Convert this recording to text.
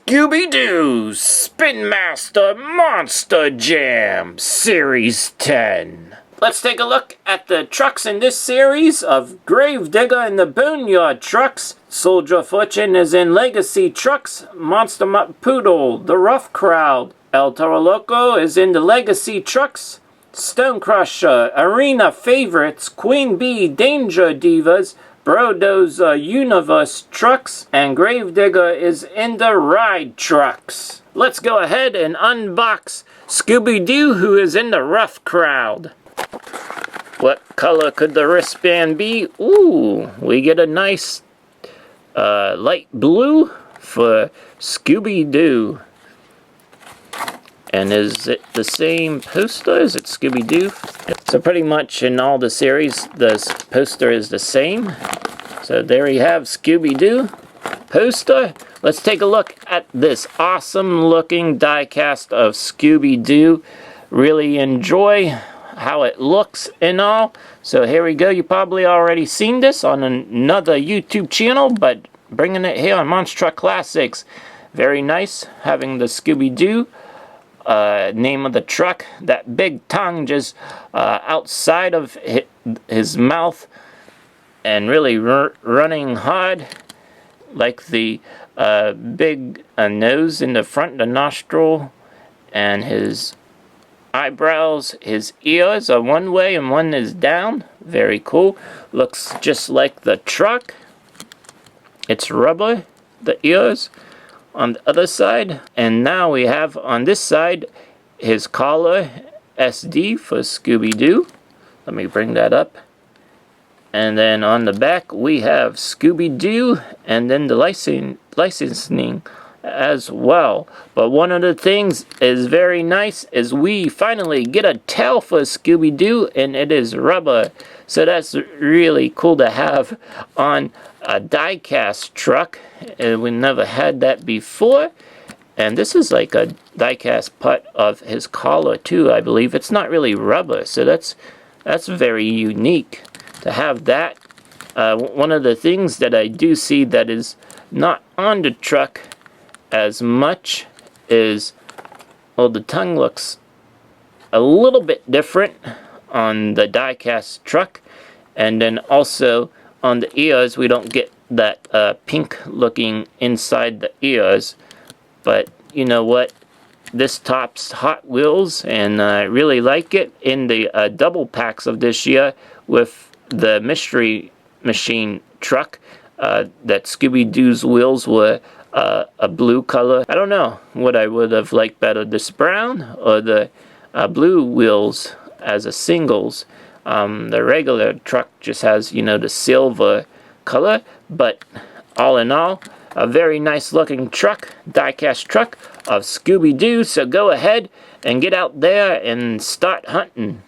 Scooby-Doo Spin Master Monster Jam Series 10. Let's take a look at the trucks in this series of Gravedigger and the Boneyard trucks. Soldier of Fortune is in Legacy trucks. Monster Mutt Poodle, the Rough Crowd. El Toro Loco is in the Legacy trucks. Stone Crusher, Arena Favorites, Queen Bee, Danger Divas, Brodo's Universe trucks, and Gravedigger is in the Ride trucks. Let's go ahead and unbox Scooby-Doo, who is in the Rough Crowd. What color could the wristband be? Ooh, we get a nice light blue for Scooby-Doo. And is it the same poster? Is it Scooby-Doo? So pretty much in all the series, the poster is the same. So there we have Scooby-Doo poster. Let's take a look at this awesome looking die cast of Scooby-Doo. Really enjoy how it looks and all. So here we go. You probably already seen this on another YouTube channel, but bringing it here on Monster Truck Classics. Very nice having the Scooby-Doo name of the truck, that big tongue just outside of his mouth, and really running hard, like the big nose in the front, the nostril, and his eyebrows. His ears are one way and one is down. Very cool. Looks just like the truck. It's rubber, the ears on the other side. And now we have on this side his collar, SD for Scooby-Doo. Let me bring that up. And then on the back we have Scooby-Doo and then the licensing as well. But one of the things is very nice is we finally get a tail for Scooby-Doo, and it is rubber. So that's really cool to have on a die-cast truck. We never had that before. And this is like a die-cast part of his collar too, I believe. It's not really rubber, so that's very unique to have that. One of the things that I do see that is not on the truck as much is, well, the tongue looks a little bit different on the die-cast truck, and then also on the ears we don't get that pink looking inside the ears. But you know what, this tops Hot Wheels, and I really like it in the double packs of this year with the Mystery Machine truck. That Scooby-Doo's wheels were a blue color. I don't know what I would have liked better, this brown or the blue wheels as a singles. The regular truck just has, you know, the silver color. But all in all, a very nice looking truck, die-cast truck of Scooby-Doo. So go ahead and get out there and start hunting.